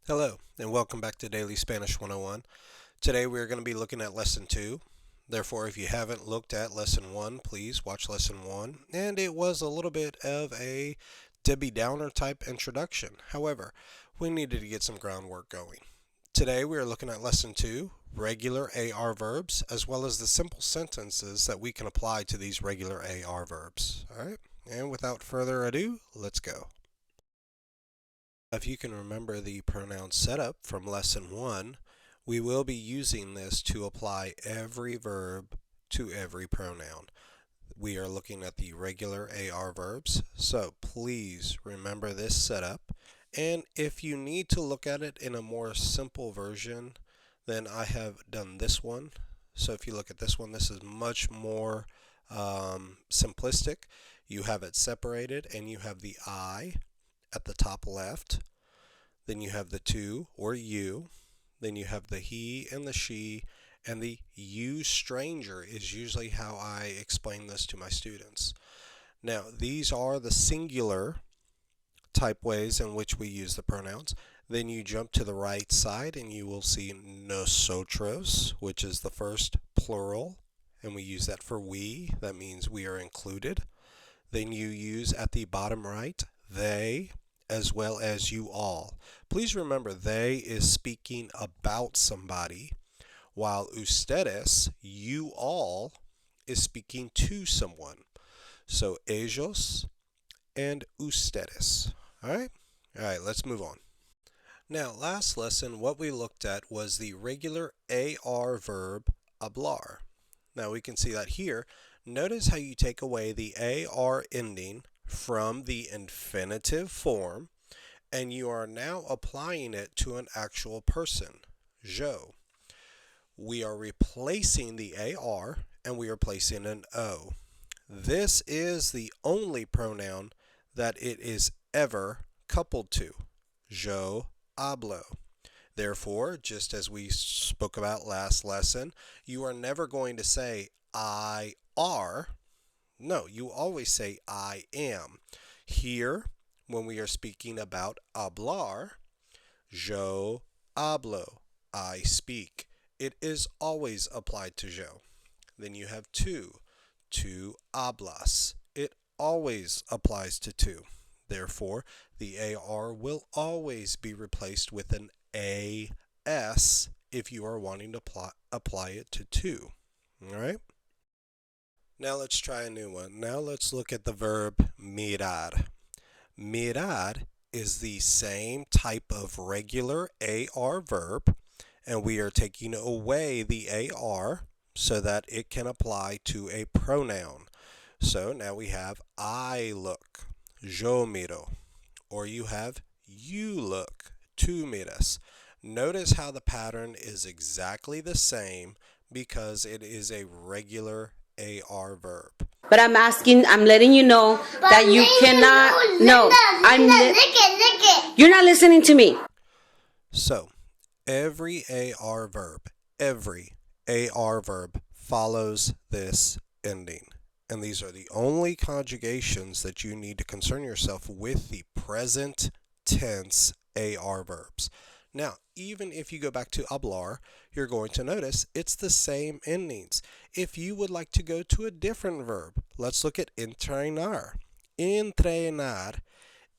Hello, and welcome back to Daily Spanish 101. Today we are going to be looking at Lesson 2. Therefore, if you haven't looked at Lesson 1, please watch Lesson 1. And it was a little bit of a Debbie Downer type introduction. However, we needed to get some groundwork going. Today we are looking at Lesson 2, regular AR verbs, as well as the simple sentences that we can apply to these regular AR verbs. Alright, and without further ado, let's go. If you can remember the pronoun setup from lesson 1, we will be using this to apply every verb to every pronoun. We are looking at the regular AR verbs, so please remember this setup. And if you need to look at it in a more simple version, then I have done this one. So if you look at this one, this is much more simplistic. You have it separated and you have the I at the top left, then you have the to or you, then you have the he and the she, and the you stranger is usually how I explain this to my students. Now, these are the singular type ways in which we use the pronouns. Then you jump to the right side and you will see nosotros, which is the first plural, and we use that for we. That means we are included. Then you use at the bottom right, they, as well as you all. Please remember, they is speaking about somebody, while ustedes, you all, is speaking to someone. So ellos and ustedes. Alright? Alright, let's move on. Now, last lesson, what we looked at was the regular AR verb hablar. Now, we can see that here. Notice how you take away the AR ending from the infinitive form, and you are now applying it to an actual person, yo. We are replacing the AR and we are placing an O. This is the only pronoun that it is ever coupled to, yo hablo. Therefore, just as we spoke about last lesson, you are never going to say I are. No, you always say I am. Here, when we are speaking about hablar, yo hablo, I speak. It is always applied to yo. Then you have tu hablas. It always applies to tu. Therefore, the AR will always be replaced with an AS if you are wanting to apply it to tu. All right? Now let's try a new one. Now let's look at the verb mirar. Mirar is the same type of regular AR verb, and we are taking away the AR so that it can apply to a pronoun. So now we have I look, yo miro, or you have you look, tú miras. Notice how the pattern is exactly the same because it is a regular AR verb. But I'm letting you know that you cannot. No, you're not listening to me. So, every AR verb follows this ending. And these are the only conjugations that you need to concern yourself with the present tense AR verbs. Now, even if you go back to hablar, you're going to notice it's the same endings. If you would like to go to a different verb, let's look at entrenar. Entrenar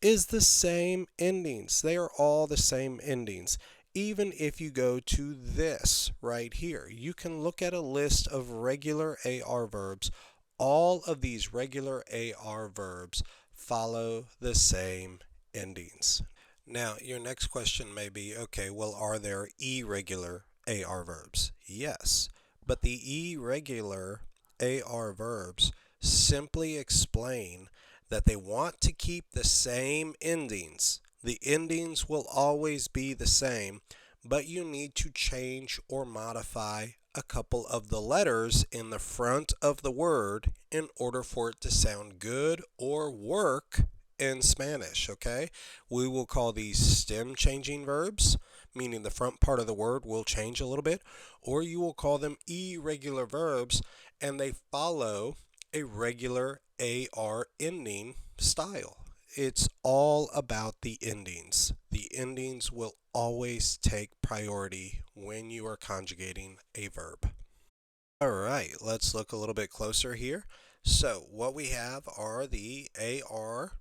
is the same endings. They are all the same endings. Even if you go to this right here, you can look at a list of regular AR verbs. All of these regular AR verbs follow the same endings. Now, your next question may be, okay, well, are there irregular AR verbs? Yes, but the irregular AR verbs simply explain that they want to keep the same endings. The endings will always be the same, but you need to change or modify a couple of the letters in the front of the word in order for it to sound good or work in Spanish, okay? We will call these stem changing verbs, meaning the front part of the word will change a little bit, or you will call them irregular verbs, and they follow a regular AR ending style. it's all about the endings. The endings will always take priority when you are conjugating a verb. All right, let's look a little bit closer here. So what we have are the AR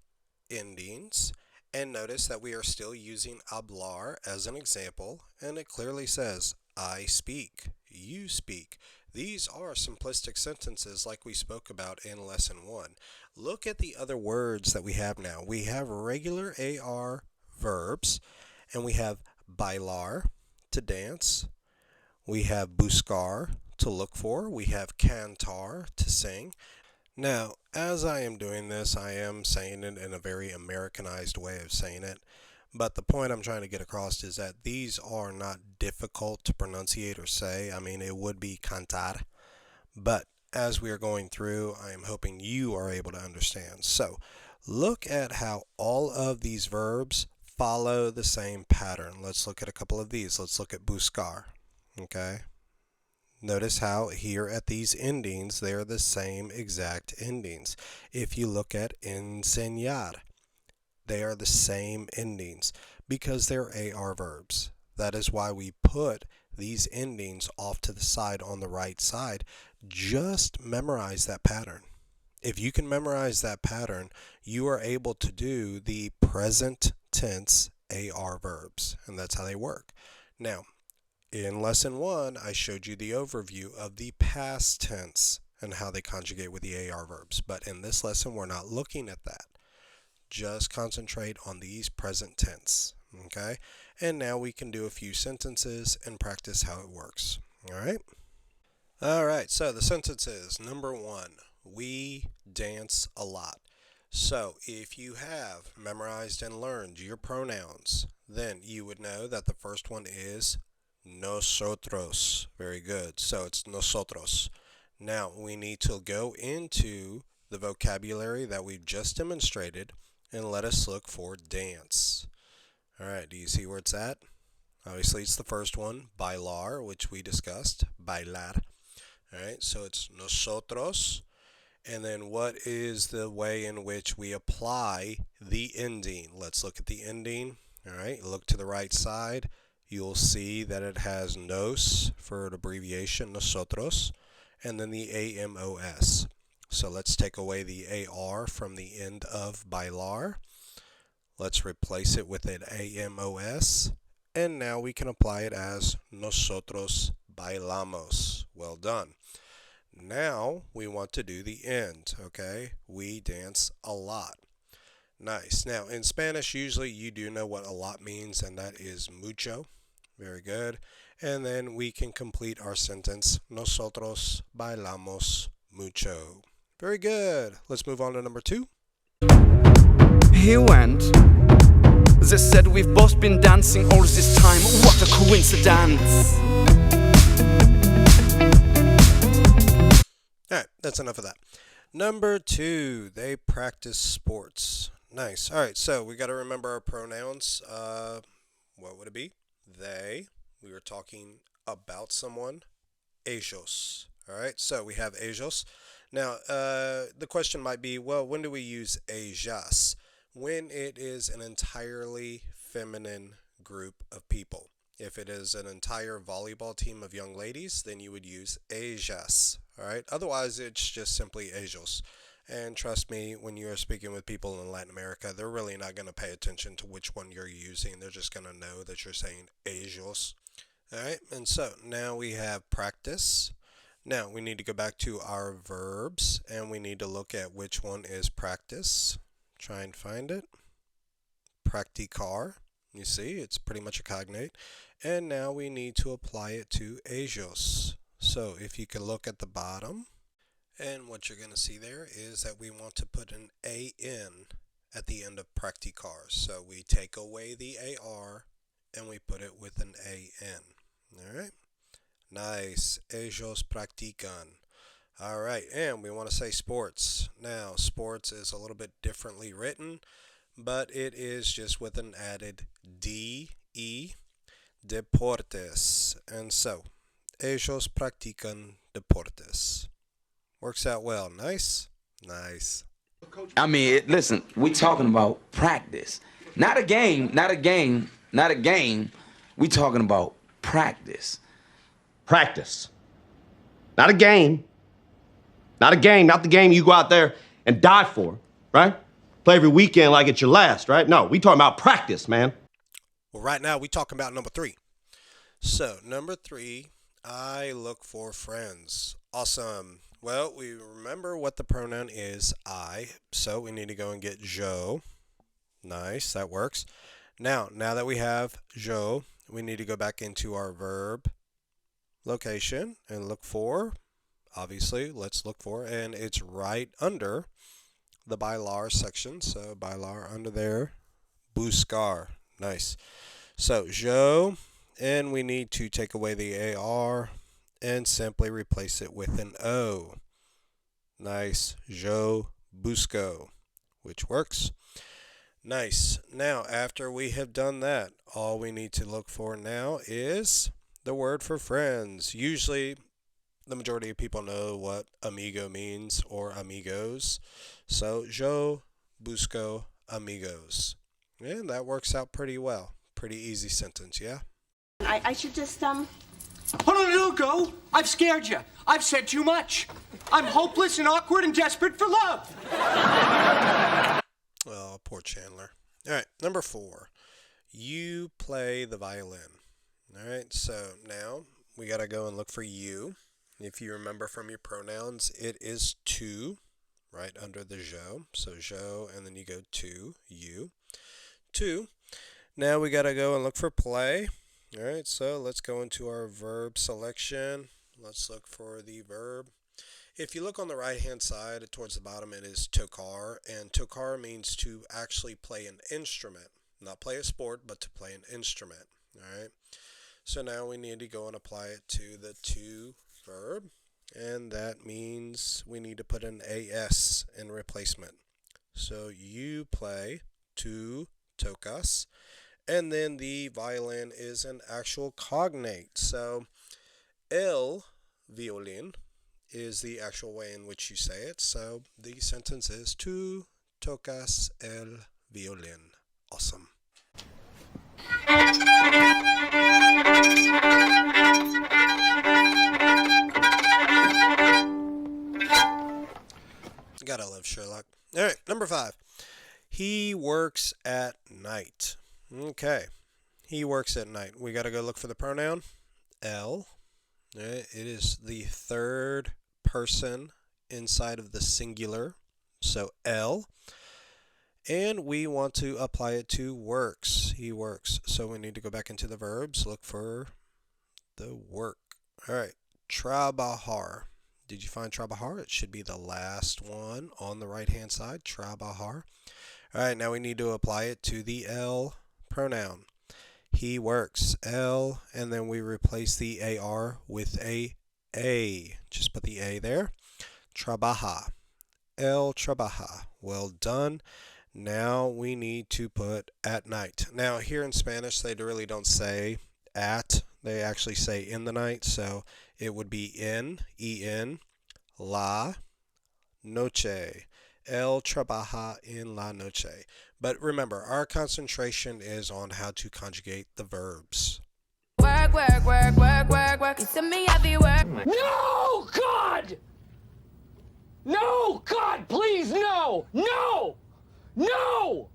endings, and notice that we are still using hablar as an example, and it clearly says I speak, you speak. These are simplistic sentences like we spoke about in lesson 1. Look at the other words that we have now. We have regular AR verbs, and we have bailar, to dance. We have buscar, to look for. We have cantar, to sing. Now, as I am doing this, I am saying it in a very Americanized way of saying it. But the point I'm trying to get across is that these are not difficult to pronunciate or say. I mean, it would be cantar. But as we are going through, I am hoping you are able to understand. So, look at how all of these verbs follow the same pattern. Let's look at a couple of these. Let's look at buscar. Okay. Notice how here at these endings, they are the same exact endings. If you look at enseñar, they are the same endings because they're AR verbs. That is why we put these endings off to the side on the right side. Just memorize that pattern. If you can memorize that pattern, you are able to do the present tense AR verbs, and that's how they work. Now, in lesson 1, I showed you the overview of the past tense and how they conjugate with the AR verbs. But in this lesson, we're not looking at that. Just concentrate on these present tense. Okay? And now we can do a few sentences and practice how it works. All right? All right, so the sentences. Number 1, we dance a lot. So if you have memorized and learned your pronouns, then you would know that the first one is nosotros. Very good. So it's nosotros. Now we need to go into the vocabulary that we've just demonstrated and let us look for dance. All right, do you see where it's at? Obviously it's the first one, bailar, which we discussed, bailar. All right, so it's nosotros. And then what is the way in which we apply the ending? Let's look at the ending. All right, look to the right side. You'll see that it has nos for an abbreviation, nosotros, and then the AMOS. So let's take away the AR from the end of bailar. Let's replace it with an AMOS. And now we can apply it as nosotros bailamos. Well done. Now we want to do the end, okay? We dance a lot. Nice. Now in Spanish, usually you do know what a lot means, and that is mucho. Very good. And then we can complete our sentence, nosotros bailamos mucho. Very good. Let's move on to number 2. He went. They said we've both been dancing all this time. What a coincidence. All right, that's enough of that. Number 2, they practice sports. Nice. All right, so we got to remember our pronouns. What would it be? They. We were talking about someone. Ellos. All right, so we have ellos. Now, the question might be, well, when do we use ellas? When it is an entirely feminine group of people. If it is an entire volleyball team of young ladies, then you would use ellas. All right. Otherwise, it's just simply ellos. And trust me, when you are speaking with people in Latin America, they're really not going to pay attention to which one you're using. They're just going to know that you're saying ellos. All right. And so now we have practice. Now we need to go back to our verbs and we need to look at which one is practice. Try and find it. Practicar. You see, it's pretty much a cognate. And now we need to apply it to ellos. So if you can look at the bottom, and what you're going to see there is that we want to put an AN at the end of practicar. So we take away the AR and we put it with an AN. All right. Nice. Ellos practican. All right. And we want to say sports. Now, sports is a little bit differently written, but it is just with an added DE, deportes. And so, ellos practican deportes. Works out well. Nice? Nice. I mean, listen, we talking about practice. Not a game, not a game, not a game. We talking about practice. Practice. Not a game. Not a game, not the game you go out there and die for, right? Play every weekend like it's your last, right? No, we talking about practice, man. Well, right now we talking about number 3. So, number 3, I look for friends. Awesome. Well, we remember what the pronoun is, I. So, we need to go and get je. Nice, that works. Now that we have je, we need to go back into our verb location and look for, obviously, let's look for, and it's right under the bylar section. So, bylar under there, buscar. Nice. So, je, and we need to take away the AR and simply replace it with an O. Nice. Je busco, which works. Nice. Now, after we have done that, all we need to look for now is the word for friends. Usually, the majority of people know what amigo means or amigos. So, yo busco amigos. And that works out pretty well. Pretty easy sentence, yeah? I should just, Oh, no, go. I've scared you. I've said too much. I'm hopeless and awkward and desperate for love. Oh, poor Chandler. All right, number 4. You play the violin. All right, so now we got to go and look for you. If you remember from your pronouns, it is tu, right under the je. So je, and then you go to, you. Tu. Now we got to go and look for play. All right, so let's go into our verb selection. Let's look for the verb. If you look on the right-hand side, towards the bottom, it is tocar, and tocar means to actually play an instrument. Not play a sport, but to play an instrument. All right. So now we need to go and apply it to the to verb, and that means we need to put an as in replacement. So you play, tu tocas, and then the violin is an actual cognate. So el violin is the actual way in which you say it. So the sentence is tu tocas el violin. Awesome. Gotta love Sherlock. All right, number 5. He works at night. Okay. He works at night. We gotta go look for the pronoun el. It is the third person inside of the singular. So el. And we want to apply it to works. He works. So we need to go back into the verbs, look for the work. All right. Trabajar. Did you find trabajar? It should be the last one on the right-hand side. Trabajar. All right. Now we need to apply it to the el pronoun. He works. El. And then we replace the AR with a. Just put the A there. Trabaja. El trabaja. Well done. Now we need to put at night. Now here in Spanish, they really don't say at. They actually say in the night. So it would be en, la noche. Él trabaja en la noche. But remember, our concentration is on how to conjugate the verbs. Work, work, work, work, work, work. You send me heavy work. No, God! No, God, please, no! No! No!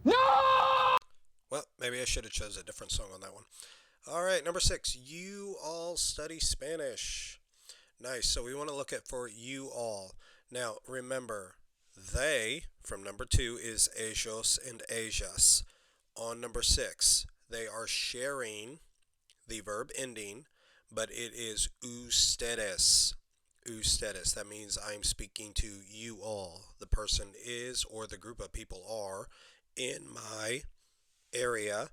No! Well, maybe I should have chose a different song on that one. All right, number 6. You all study Spanish. Nice. So we want to look at for you all. Now, remember, they, from number 2, is ellos and ellas. On number 6, they are sharing the verb ending, but it is ustedes. Ustedes. That means I'm speaking to you all. The person is, or the group of people are, in my area,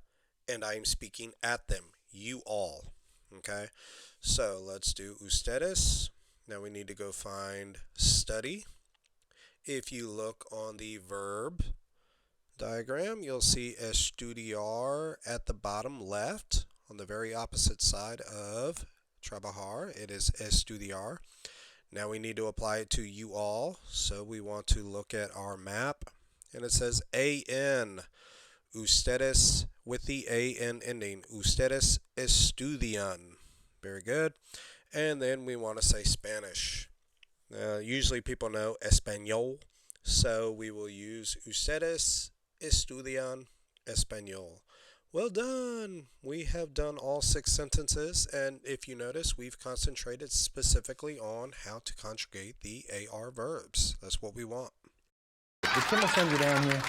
and I'm speaking at them. You all. Okay? So let's do ustedes. Now we need to go find study. If you look on the verb diagram, you'll see estudiar at the bottom left on the very opposite side of trabajar. It is estudiar. Now we need to apply it to you all. So we want to look at our map. And it says AN. Ustedes with the AN ending. Ustedes estudian. Very good. And then we want to say Spanish. Usually people know español. So we will use Ustedes estudian español. Well done! We have done all 6 sentences, and if you notice, we've concentrated specifically on how to conjugate the AR verbs. That's what we want. Did Kimmel send you down here?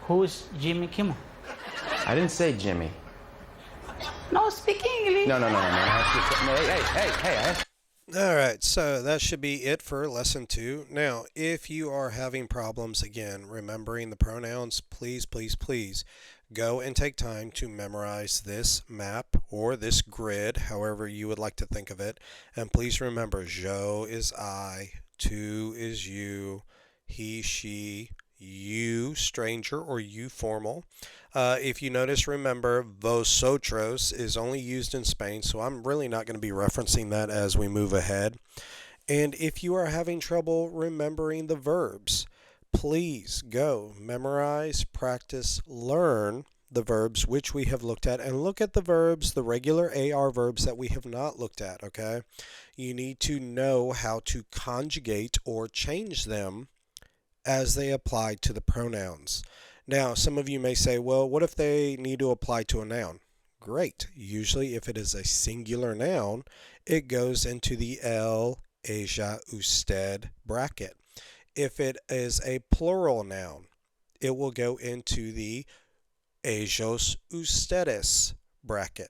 Who's Jimmy Kimmel? I didn't say Jimmy. No, speak English. No. Hey. Alright, so that should be it for lesson 2. Now, if you are having problems, again, remembering the pronouns, please go and take time to memorize this map or this grid, however you would like to think of it. And please remember, yo is I, tu is you, he, she, you, stranger, or you, formal. If you notice, remember, vosotros is only used in Spain, so I'm really not going to be referencing that as we move ahead. And if you are having trouble remembering the verbs, please go memorize, practice, learn the verbs which we have looked at, and look at the verbs, the regular AR verbs that we have not looked at, okay? You need to know how to conjugate or change them as they apply to the pronouns. Now, some of you may say, well, what if they need to apply to a noun? Great. Usually, if it is a singular noun, it goes into the él, ella, usted bracket. If it is a plural noun, it will go into the ellos, ustedes bracket.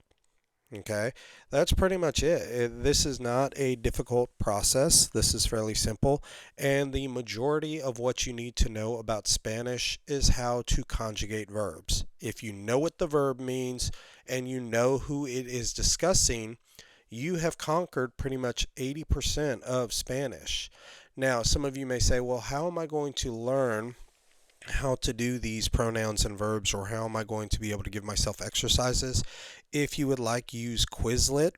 Okay, that's pretty much it. This is not a difficult process. This is fairly simple. And the majority of what you need to know about Spanish is how to conjugate verbs. If you know what the verb means and you know who it is discussing, you have conquered pretty much 80% of Spanish. Now, some of you may say, well, how am I going to learn how to do these pronouns and verbs, or how am I going to be able to give myself exercises? If you would like, use Quizlet.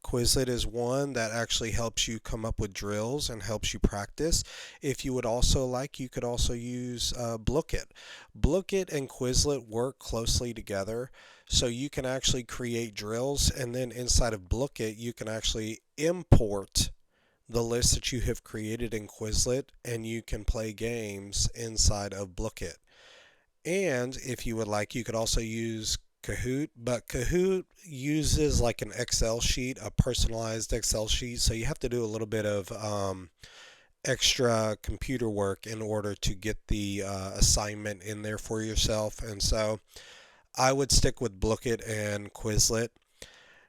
Quizlet is one that actually helps you come up with drills and helps you practice. If you would also like, you could also use Blookit. Blookit and Quizlet work closely together, so you can actually create drills, and then inside of Blookit you can actually import the list that you have created in Quizlet, and you can play games inside of Blookit. And if you would like, you could also use Kahoot, but Kahoot uses like an Excel sheet, a personalized Excel sheet, so you have to do a little bit of extra computer work in order to get the assignment in there for yourself. And so I would stick with Blookit and Quizlet.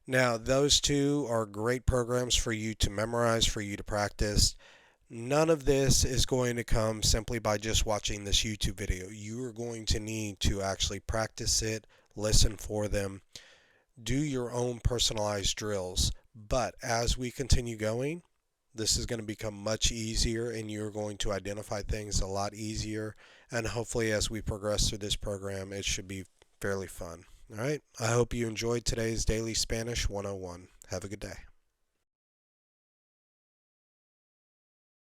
Now, those two are great programs for you to memorize, for you to practice. None of this is going to come simply by just watching this YouTube video. You are going to need to actually practice it, listen for them, do your own personalized drills. But as we continue going, this is going to become much easier, and you're going to identify things a lot easier. And hopefully, as we progress through this program, it should be fairly fun. All right. I hope you enjoyed today's Daily Spanish 101. Have a good day.